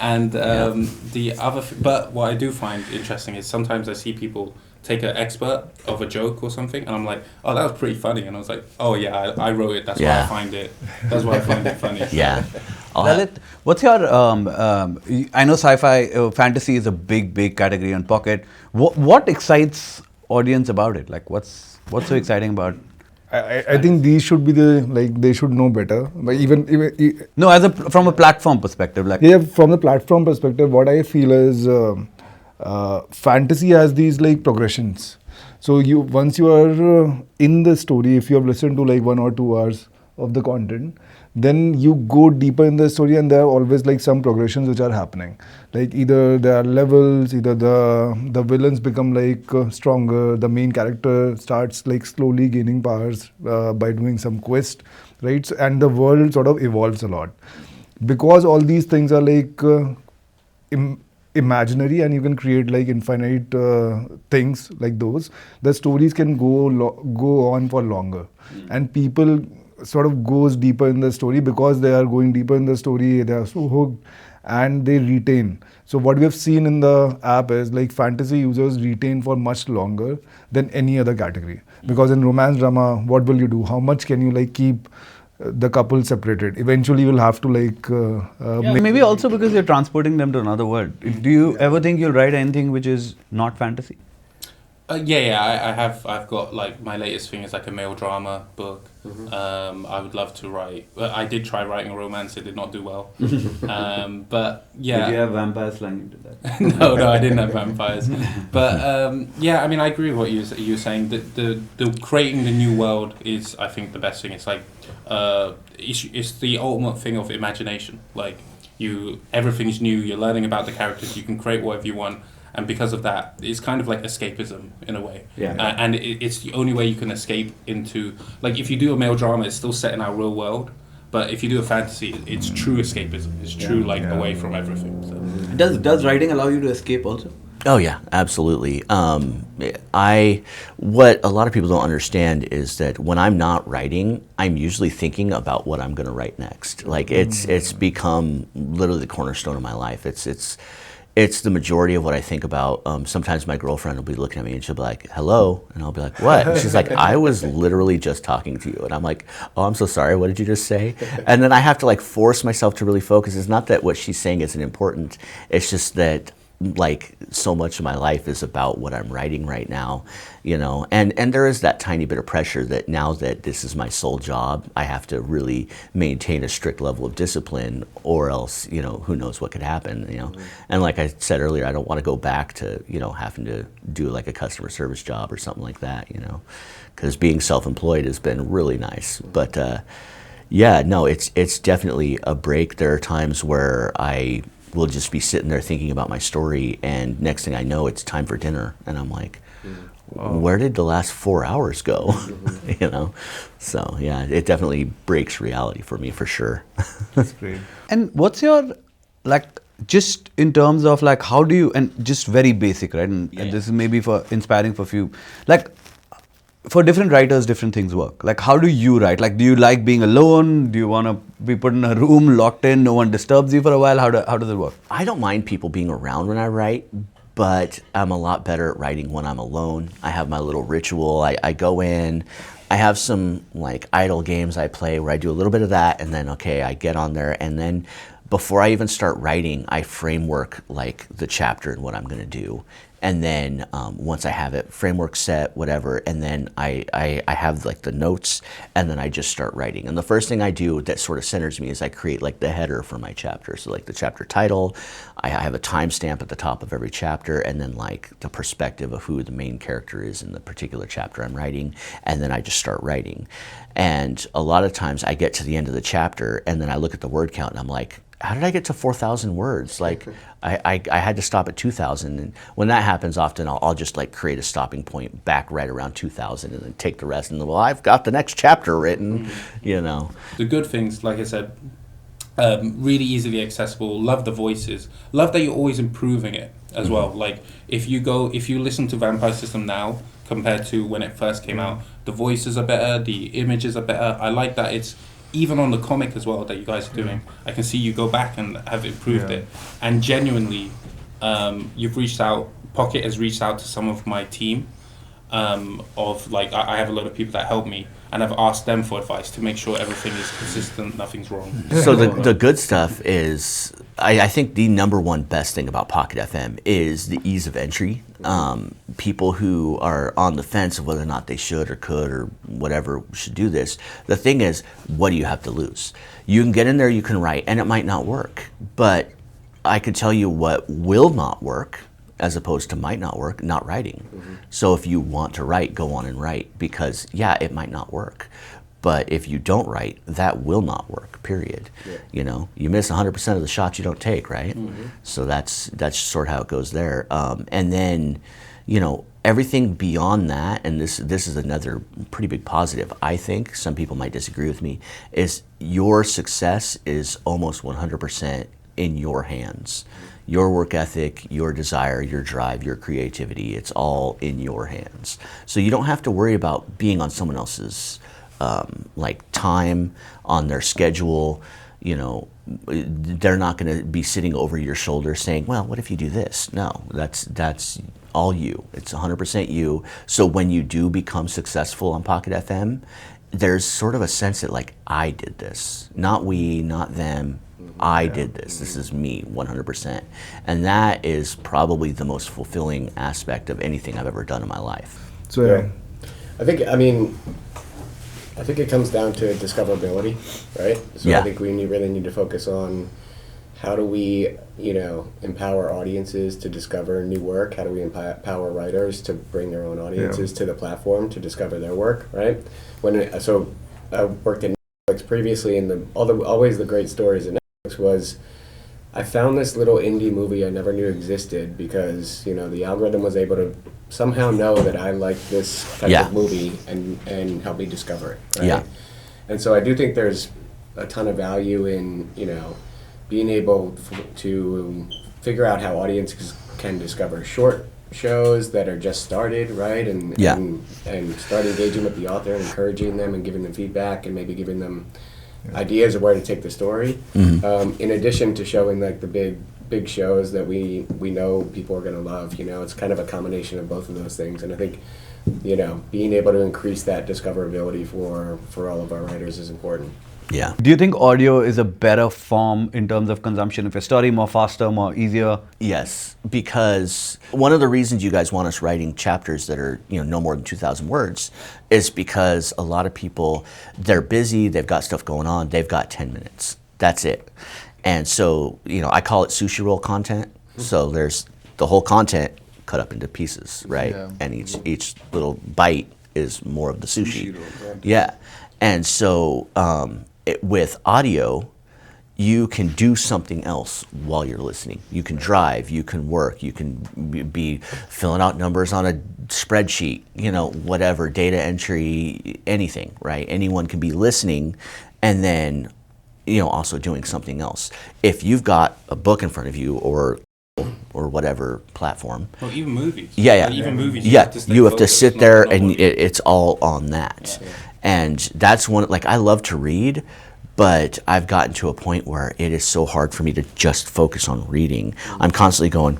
And but what I do find interesting is sometimes I see people take an expert of a joke or something, and I'm like, oh, that was pretty funny. And I was like, oh yeah, I wrote it. That's why I find it. That's why I find it funny. Yeah. Lalit, what's your? I know sci-fi, fantasy is a big category on Pocket. What excites audience about it? Like, what's so exciting about? I think these should be they should know better. But even No, from a platform perspective, like from the platform perspective, what I feel is fantasy has these like progressions. So once you are in the story, if you have listened to like 1 or 2 hours of the content, then you go deeper in the story, and there are always like some progressions which are happening. Like either there are levels, either the villains become like stronger, the main character starts like slowly gaining powers by doing some quest, right? And the world sort of evolves a lot. Because all these things are like imaginary, and you can create like infinite things like those, the stories can go on for longer. And people sort of goes deeper in the story because they are going deeper in the story, they are so hooked, and they retain. So what we have seen in the app is like fantasy users retain for much longer than any other category. Because in romance drama, what will you do? How much can you like keep the couple separated? Eventually you'll have to like maybe also because you're transporting them to another world. Do you ever think you'll write anything which is not fantasy? I've got like my latest thing is like a male drama book. I would love to write. I did try writing a romance. It did not do well. But yeah. Did you have vampires flying into that? No, I didn't have vampires. But yeah, I mean, I agree with what you were saying. The creating the new world is, I think, the best thing. It's like it's the ultimate thing of imagination. Like everything's new. You're learning about the characters. You can create whatever you want. And because of that, it's kind of like escapism in a way. Yeah. And it's the only way you can escape into... Like, if you do a male drama, it's still set in our real world. But if you do a fantasy, it's true escapism. It's true, away from everything. So. Does writing allow you to escape also? Oh yeah, absolutely. What a lot of people don't understand is that when I'm not writing, I'm usually thinking about what I'm going to write next. Like it's become literally the cornerstone of my life. It's the majority of what I think about. Sometimes my girlfriend will be looking at me and she'll be like, hello. And I'll be like, what? And she's like, I was literally just talking to you. And I'm like, oh, I'm so sorry. What did you just say? And then I have to like force myself to really focus. It's not that what she's saying isn't important. It's just that like so much of my life is about what I'm writing right now, you know, and there is that tiny bit of pressure that now that this is my sole job, I have to really maintain a strict level of discipline, or else, you know, who knows what could happen, you know. And like I said earlier, I don't want to go back to, you know, having to do like a customer service job or something like that, you know, because being self-employed has been really nice. But yeah, no, it's definitely a break. There are times where I will just be sitting there thinking about my story, and next thing I know, it's time for dinner, and I'm like, where did the last 4 hours go? You know, so yeah, it definitely breaks reality for me for sure. That's great. And what's your, like, just in terms of like, how do you, and just very basic, right? And this is maybe for inspiring for few, like, for different writers, different things work. Like, how do you write? Like, do you like being alone? Do you want to be put in a room, locked in, no one disturbs you for a while? How does it work? I don't mind people being around when I write, but I'm a lot better at writing when I'm alone. I have my little ritual. I go in, I have some like idle games I play where I do a little bit of that, and then, okay, I get on there, and then before I even start writing, I framework like the chapter and what I'm going to do. and then once I have it, framework set, whatever, and then I have like the notes, and then I just start writing. And the first thing I do that sort of centers me is I create like the header for my chapter. So like the chapter title, I have a timestamp at the top of every chapter, and then like the perspective of who the main character is in the particular chapter I'm writing, and then I just start writing. And a lot of times I get to the end of the chapter, and then I look at the word count, and I'm like, how did I get to 4,000 words? Like, I had to stop at 2,000. And when that happens, often I'll just like create a stopping point back right around 2,000 and then take the rest. And then, well, I've got the next chapter written, you know. The good things, like I said, really easily accessible. Love the voices. Love that you're always improving it as well. Like if you listen to Vampire System now compared to when it first came out, the voices are better, the images are better. I like that it's even on the comic as well that you guys are doing. I can see you go back and have improved it. And genuinely, you've reached out, Pocket has reached out to some of my team of like, I have a lot of people that help me, and I've asked them for advice to make sure everything is consistent, nothing's wrong. So the good stuff is, I think the number one best thing about Pocket FM is the ease of entry. People who are on the fence of whether or not they should or could or whatever should do this, the thing is, what do you have to lose? You can get in there, you can write, and it might not work. But I can tell you what will not work, as opposed to might not work, not writing. So if you want to write, go on and write, because yeah, it might not work. But if you don't write, that will not work, period. Yeah. You know, you miss 100% of the shots you don't take, right? So that's sort of how it goes there. And then, you know, everything beyond that, and this is another pretty big positive, I think, some people might disagree with me, is your success is almost 100% in your hands. Your work ethic, your desire, your drive, your creativity, it's all in your hands. So you don't have to worry about being on someone else's like time, on their schedule. You know, they're not going to be sitting over your shoulder saying, well, what if you do this? No, that's all you. It's 100% you. So when you do become successful on Pocket FM, there's sort of a sense that like, I did this, not we, not them. I did this. This is me, 100%. And that is probably the most fulfilling aspect of anything I've ever done in my life. So yeah. I think it comes down to discoverability, right? So Yeah. I think we really need to focus on how do we, you know, empower audiences to discover new work? How do we empower writers to bring their own audiences to the platform to discover their work, right? So I worked at Netflix previously, and always the great stories at Netflix was I found this little indie movie I never knew existed because, you know, the algorithm was able to somehow know that I liked this type of movie and help me discover it, right? Yeah. And so I do think there's a ton of value in, you know, being able to figure out how audiences can discover short shows that are just started, right? And start engaging with the author and encouraging them and giving them feedback and maybe giving them ideas of where to take the story. In addition to showing like the big shows that we know people are going to love, you know, it's kind of a combination of both of those things. And I think, you know, being able to increase that discoverability for all of our writers is important. Yeah. Do you think audio is a better form in terms of consumption of your story, more faster, more easier? Yes, because one of the reasons you guys want us writing chapters that are, you know, no more than 2,000 words is because a lot of people, they're busy, they've got stuff going on, they've got 10 minutes. That's it. And so, you know, I call it sushi roll content. So there's the whole content cut up into pieces, right? Yeah. And each little bite is more of the sushi. Yeah. And so with audio, you can do something else while you're listening. You can drive, you can work, you can be filling out numbers on a spreadsheet, you know, whatever, data entry, anything, right? Anyone can be listening and then, you know, also doing something else. If you've got a book in front of you or whatever platform. Or even movies. Yeah. Like even movies. You have to focused, sit there not and audio. it's all on that. Yeah. And that's one, like, I love to read, but I've gotten to a point where it is so hard for me to just focus on reading. I'm constantly going,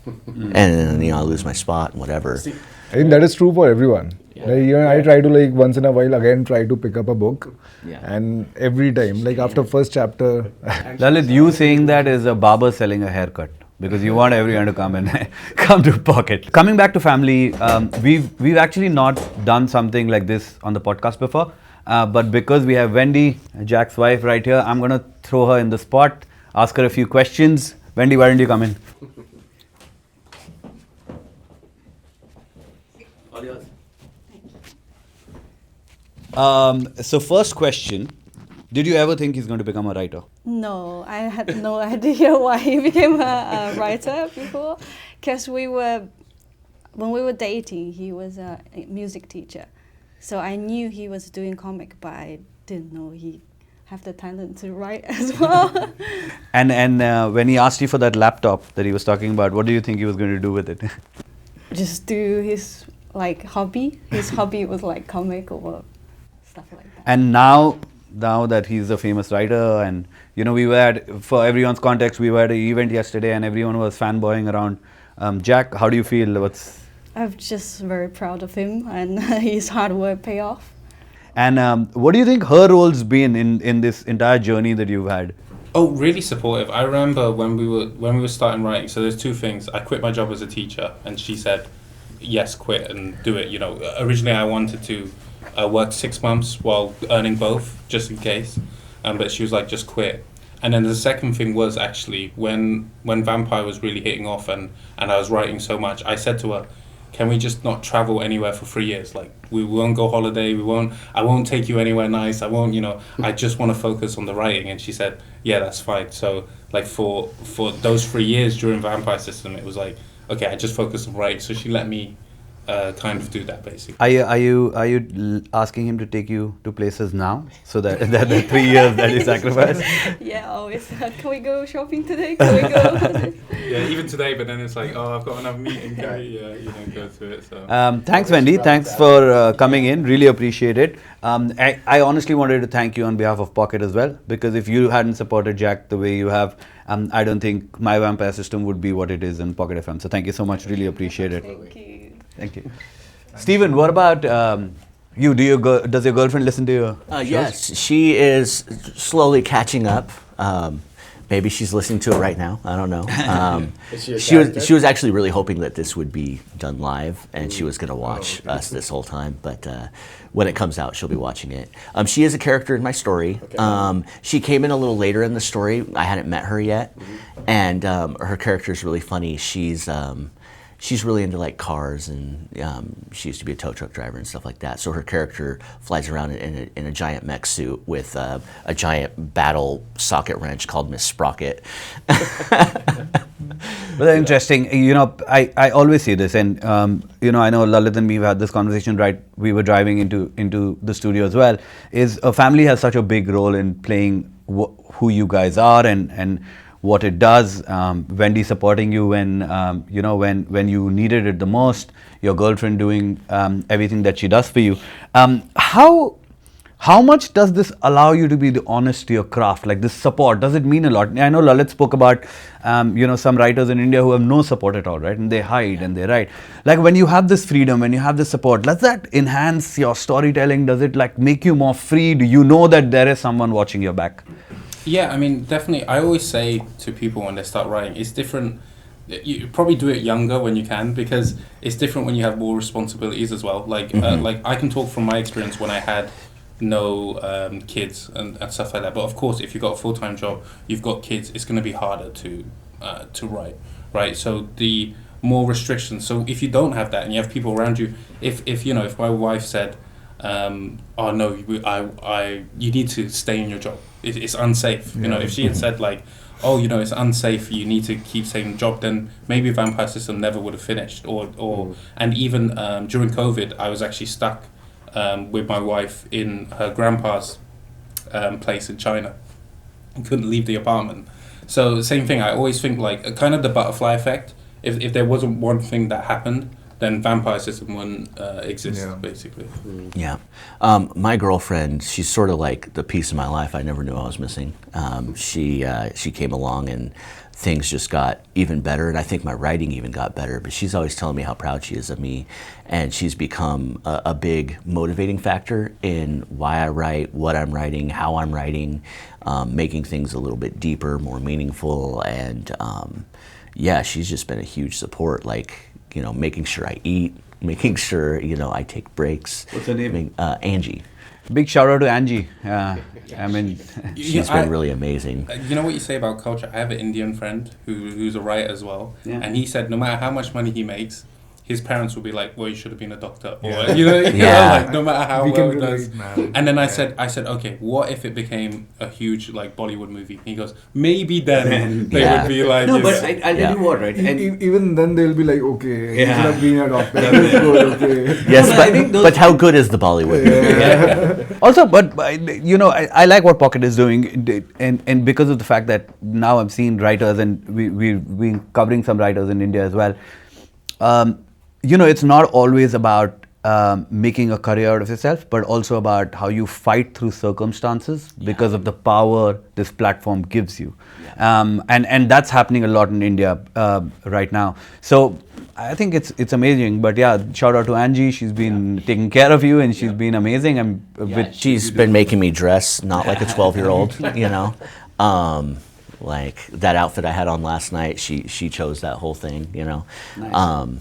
and then, you know, I lose my spot and whatever. I think that is true for everyone. Like, you know, I try to like once in a while again try to pick up a book, and every time, like after first chapter, Lalit, you saying that is a barber selling a haircut. because you want everyone to come and come to Pocket. Coming back to family, we've actually not done something like this on the podcast before, but because we have Wendy, Jack's wife, right here, I'm gonna throw her in the spot, ask her a few questions. Wendy, why don't you come in? So first question, did you ever think he's going to become a writer? No, I had no idea why he became a writer before, because when we were dating, he was a music teacher, so I knew he was doing comic, but I didn't know he have the talent to write as well. And when he asked you for that laptop that he was talking about, what do you think he was going to do with it? Just do his hobby. His hobby was like comic or stuff like that. And now that he's a famous writer, and we were for everyone's context, we were at an event yesterday and everyone was fanboying around Jack. How do you feel? I'm just very proud of him, and his hard work pay off. And what do you think her role's been in this entire journey that you've had? Oh, really supportive. I remember when we were starting writing. So there's two things. I quit my job as a teacher, and she said, "Yes, quit and do it." Originally I wanted to work 6 months while earning both, just in case. But she was like, "Just quit." And then the second thing was actually when Vampire was really hitting off, and I was writing so much, I said to her, "Can we just not travel anywhere for 3 years? Like, we won't go holiday. I won't take you anywhere nice. I won't. I just want to focus on the writing." And she said, "Yeah, that's fine." So like for those 3 years during Vampire System, it was like, okay, I just focus on writing. So she let me kind of do that basically. Are you asking him to take you to places now, so that the 3 years that he sacrificed? Yeah, always. Can we go shopping today? Can we go? Yeah, even today. But then it's like, oh, I've got another meeting. Can we, go to it? So. Thanks, Wendy. Thanks for coming in. Really appreciate it. I honestly wanted to thank you on behalf of Pocket as well, because if you hadn't supported Jack the way you have, I don't think My Vampire System would be what it is in Pocket FM. So thank you so much. Really appreciate it. Thank you. Thank you. Stephen, what about you? Does your girlfriend listen to you? Yes, she is slowly catching up. Maybe she's listening to it right now. I don't know. Is she a She character? was actually really hoping that this would be done live, and she was going to watch us this whole time. But when it comes out, she'll be watching it. She is a character in my story. Okay. She came in a little later in the story. I hadn't met her yet, and her character is really funny. She's really into like cars, and she used to be a tow truck driver and stuff like that. So her character flies around in a giant mech suit with a giant battle socket wrench called Miss Sprocket. Well, interesting. I always say this, and I know Lalit and me have had this conversation. Right, we were driving into the studio as well. Is a family has such a big role in playing who you guys are and what it does. Wendy supporting you when when you needed it the most. Your girlfriend doing everything that she does for you. How much does this allow you to be honest to your craft? Like this support, does it mean a lot? I know Lalit spoke about some writers in India who have no support at all, right? And they hide and they write. Like when you have this freedom, when you have this support, does that enhance your storytelling? Does it like make you more free? Do you know that there is someone watching your back? Yeah, I mean, definitely. I always say to people when they start writing, it's different. You probably do it younger when you can, because it's different when you have more responsibilities as well. Like, like I can talk from my experience when I had no kids and stuff like that. But of course, if you've got a full-time job, you've got kids, it's going to be harder to write, right? So the more restrictions. So if you don't have that and you have people around you, if my wife said, "Oh no, you need to stay in your job. It's unsafe." If she had said like, "Oh, it's unsafe. You need to keep staying in the job," then maybe Vampire System never would have finished. And even during COVID, I was actually stuck with my wife in her grandpa's place in China, and couldn't leave the apartment. So same thing. I always think like kind of the butterfly effect. If there wasn't one thing that happened, then Vampire System wouldn't exist, Yeah. basically. Yeah. My girlfriend, she's sort of like the piece of my life I never knew I was missing. She came along and things just got even better, and I think my writing even got better, but she's always telling me how proud she is of me, and she's become a big motivating factor in why I write, what I'm writing, how I'm writing, making things a little bit deeper, more meaningful, and yeah, she's just been a huge support, like, you know, making sure I eat, making sure, you know, I take breaks. What's her name? Angie. Big shout out to Angie. I mean, She's been really amazing. You know what you say about culture? I have an Indian friend who's a writer as well, Yeah. and he said no matter how much money he makes, his parents will be like, "Well, you should have been a doctor," or Yeah. you know, Yeah. like no matter how We well can it does. relate, man. And then I said, okay, what if it became a huge like Bollywood movie? He goes, maybe then they Yeah. would be like, no, you but know. I'll tell Yeah. you what, right? And Even then they'll be like, okay, he Yeah. should have been a doctor. That's good, okay. Yes, No, I think those- but how good is the Bollywood movie? also, but you know, I like what Pocket is doing, and because of the fact that now I'm seeing writers, and we've been covering some writers in India as well. You know, it's not always about making a career out of yourself, but also about how you fight through circumstances because of the power this platform gives you, and that's happening a lot in India right now. So I think it's amazing. But yeah, shout out to Angie. She's been taking care of you, and she's been amazing. And She's been making me dress not like a 12-year-old, you know. Like that outfit I had on last night, she chose that whole thing, you know. Nice.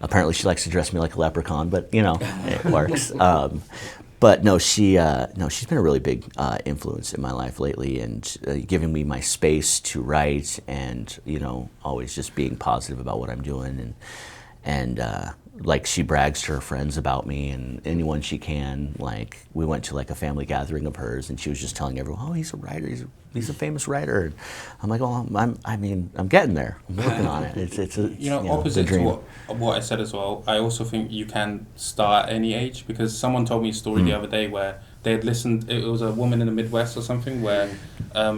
Apparently she likes to dress me like a leprechaun, but you know, it works. But no, she's been a really big influence in my life lately, and giving me my space to write, and you know, always just being positive about what I'm doing, and like she brags to her friends about me and anyone she can. Like we went to like a family gathering of hers, and she was just telling everyone, "Oh, he's a writer. He's a famous writer." And I'm like, "Well, I'm getting there. I'm working on it. It's You know, the opposite to dream." what I said as well, I also think you can start at any age, because someone told me a story the other day where they had listened, it was a woman in the Midwest or something, where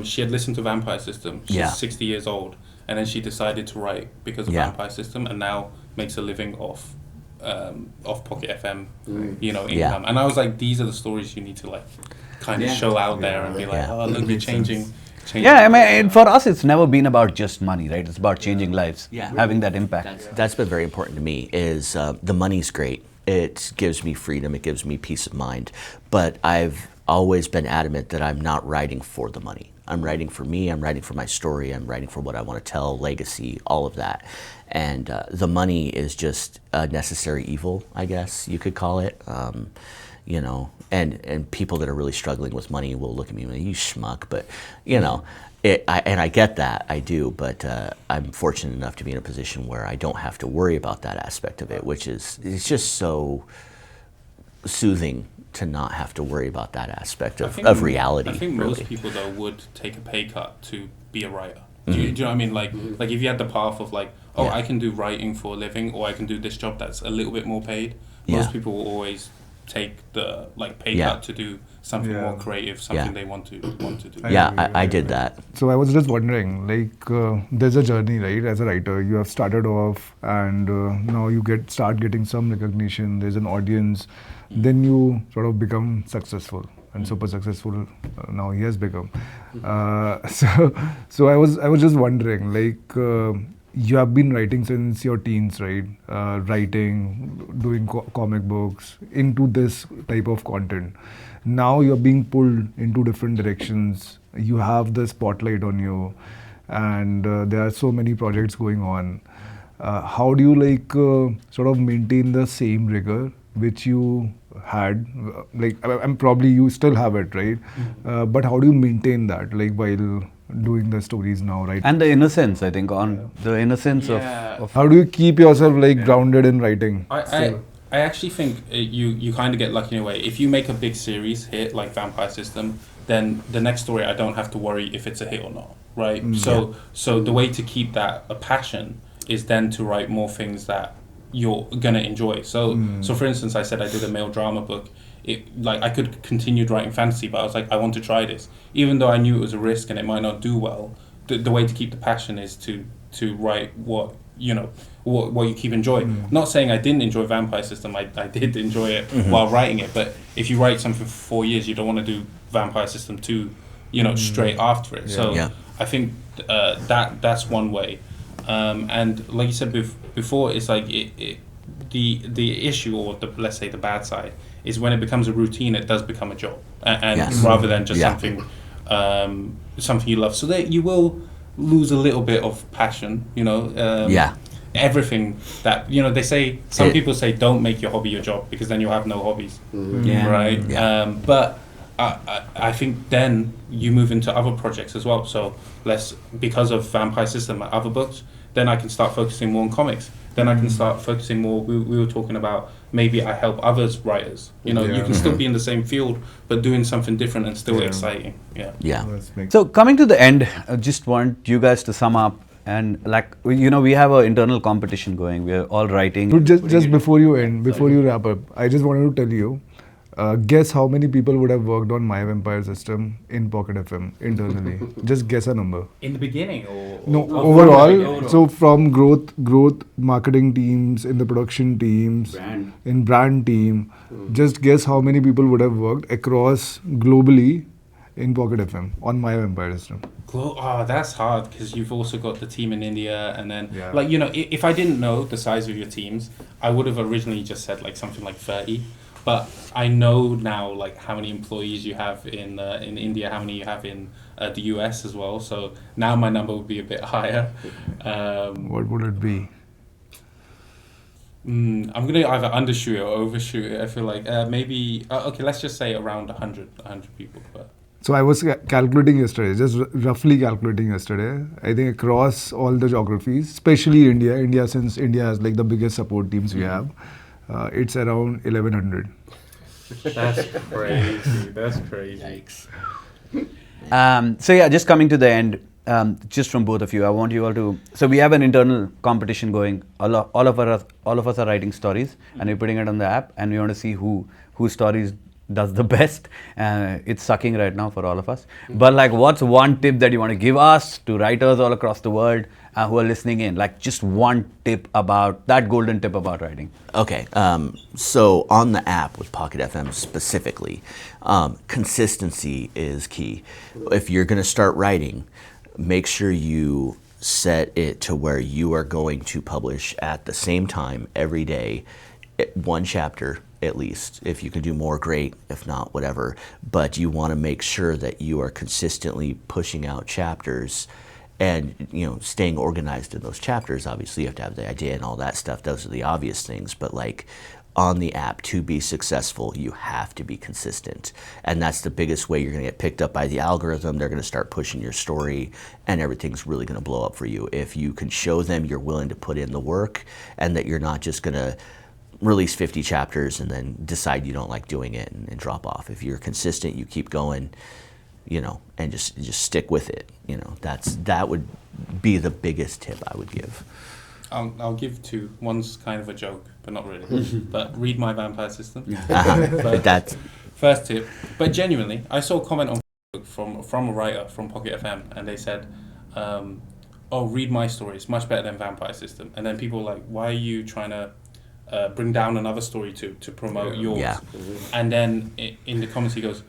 she had listened to Vampire System. She's Yeah. 60 years old, and then she decided to write because of Yeah. Vampire System, and now makes a living off Pocket FM, you know, Yeah. income. And I was like, these are the stories you need to like kind of Yeah. show out there and be like, Yeah. oh, look, you're changing. Yeah, I mean, for us, it's never been about just money, right? It's about changing lives, Yeah. having that impact. That's been very important to me. Is the money's great. It gives me freedom. It gives me peace of mind. But I've always been adamant that I'm not writing for the money. I'm writing for me. I'm writing for my story. I'm writing for what I want to tell, legacy, all of that. And the money is just a necessary evil, I guess you could call it. You know, and people that are really struggling with money will look at me and be like, you schmuck. But, you know, I get that, I do. But I'm fortunate enough to be in a position where I don't have to worry about that aspect of it, which is, it's just so soothing to not have to worry about that aspect of reality. I think really. most people though would take a pay cut to be a writer. Do you know what I mean? Like if you had the path of like, oh, Yeah. I can do writing for a living, or I can do this job that's a little bit more paid. Most Yeah. people will always take the like pay Yeah. cut to do something Yeah. more creative, something Yeah. they want to do. Yeah, I did that. So I was just wondering, like, there's a journey, right? As a writer, you have started off, and now you start getting some recognition. There's an audience, then you sort of become successful and super successful. Now he has become. So I was just wondering, like, you have been writing since your teens, right? Writing, doing comic books, into this type of content. Now you're being pulled into different directions. You have the spotlight on you, and there are so many projects going on. How do you sort of maintain the same rigor which you had? I'm probably you still have it, right? But how do you maintain that, like while doing the stories now, right? And the innocence, I think, on the innocence Yeah. of How do you keep yourself grounded in writing? I actually think you kind of get lucky in a way. If you make a big series hit like Vampire System, then the next story I don't have to worry if it's a hit or not, right? So the way to keep that a passion is then to write more things that you're gonna enjoy. So for instance, I said I did a male drama book. I could continue writing fantasy, but I was like, I want to try this, even though I knew it was a risk and it might not do well. The way to keep the passion is to write what what you keep enjoying. Not saying I didn't enjoy Vampire System. I did enjoy it while writing it. But if you write something for 4 years, you don't want to do Vampire System 2, straight after it. So I think that's one way. And like you said before, it's like the issue, or let's say the bad side, is when it becomes a routine, it does become a job, and rather than just something you love. So that you will lose a little bit of passion, everything that they say. Some people say don't make your hobby your job, because then you'll have no hobbies, right? But I think then you move into other projects as well. So because of Vampire System and other books, then I can start focusing more on comics. Then I can start focusing more. We were talking about maybe I help others writers. You can still be in the same field, but doing something different and still exciting. So coming to the end, I just want you guys to sum up. And we have an internal competition going. We're all writing. Dude, just before you end, before you wrap up, I just wanted to tell you, guess how many people would have worked on My Vampire System in Pocket FM internally? Just guess a number. In the beginning, or no, overall. So from growth, marketing teams, in the production teams, in brand team, just guess how many people would have worked across globally in Pocket FM on My Vampire System. That's hard, because you've also got the team in India, and then if I didn't know the size of your teams, I would have originally just said something like 30. But I know now how many employees you have in India, how many you have in the US as well. So now my number would be a bit higher. What would it be? I'm gonna either undershoot it or overshoot it. I feel like maybe let's just say around 100 people. But so I was calculating yesterday, just roughly calculating yesterday. I think across all the geographies, especially India, since India has the biggest support teams we have, it's around 1100. That's crazy. That's crazy. Yikes. So just coming to the end, just from both of you, I want you all to. So we have an internal competition going. All of us are writing stories, and we're putting it on the app, and we want to see whose stories does the best. It's sucking right now for all of us. But what's one tip that you want to give us to writers all across the world who are listening in? Just one tip about that golden tip about writing. Okay, so on the app with Pocket FM specifically, consistency is key. If you're going to start writing, make sure you set it to where you are going to publish at the same time every day, one chapter at least. If you can do more, great. If not, whatever. But you want to make sure that you are consistently pushing out chapters and staying organized in those chapters. Obviously you have to have the idea and all that stuff. Those are the obvious things. But on the app, to be successful, you have to be consistent. And that's the biggest way you're going to get picked up by the algorithm. They're going to start pushing your story, and everything's really going to blow up for you. If you can show them you're willing to put in the work, and that you're not just going to release 50 chapters and then decide you don't like doing it and drop off. If you're consistent, you keep going, and just stick with it. That would be the biggest tip I would give. I'll give two. One's kind of a joke, but not really. But read My Vampire System. That's first tip. But genuinely, I saw a comment on Facebook from a writer from Pocket FM, and they said, read my story. It's much better than Vampire System. And then people were like, why are you trying to bring down another story to promote yours? Yeah. And then in the comments he goes,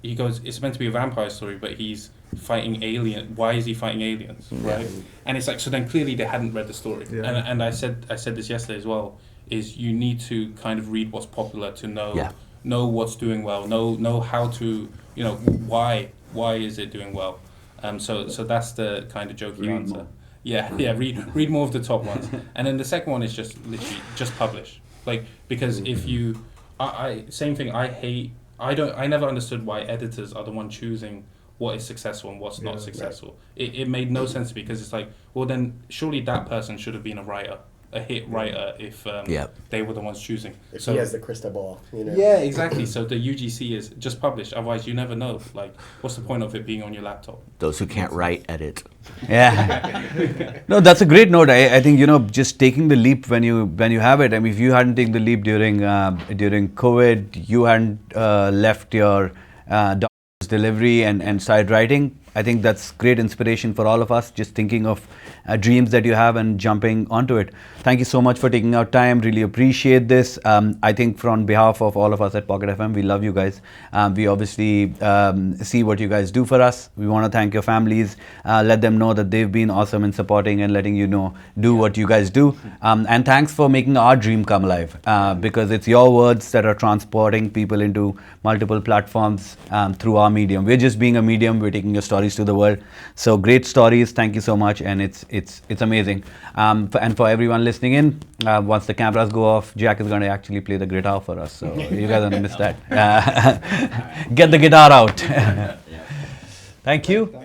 it's meant to be a vampire story, but he's fighting aliens. Why is he fighting aliens, right? And it's so then clearly they hadn't read the story. And I said this yesterday as well, is you need to kind of read what's popular to know what's doing well, know how to, why is it doing well. So that's the kind of jokey answer. More. Yeah, read more of the top ones. And then the second one is just literally just publish. Because if you same thing, I never understood why editors are the one choosing what is successful and what's not successful. Right. It made no sense to me, because it's well then surely that person should have been a hit writer if they were the ones choosing. If he has the crystal ball, Yeah, exactly. So the UGC is just publish, otherwise you never know. What's the point of it being on your laptop? Those who can't write, edit. Yeah. No, that's a great note. I think just taking the leap when you have it. I mean, if you hadn't taken the leap during COVID, you hadn't left your delivery and started writing, I think that's great inspiration for all of us, just thinking of dreams that you have and jumping onto it. Thank you so much for taking out time. Really appreciate this. I think from behalf of all of us at Pocket FM, we love you guys. We obviously see what you guys do for us. We want to thank your families. Let them know that they've been awesome in supporting and letting you know, do what you guys do. And thanks for making our dream come alive, because it's your words that are transporting people into multiple platforms through our medium. We're just being a medium. We're taking your stories to the world. So great stories. Thank you so much. And it's amazing. And for everyone listening in, once the cameras go off, Jack is going to actually play the guitar for us. So you guys don't miss that. Get the guitar out. Thank you.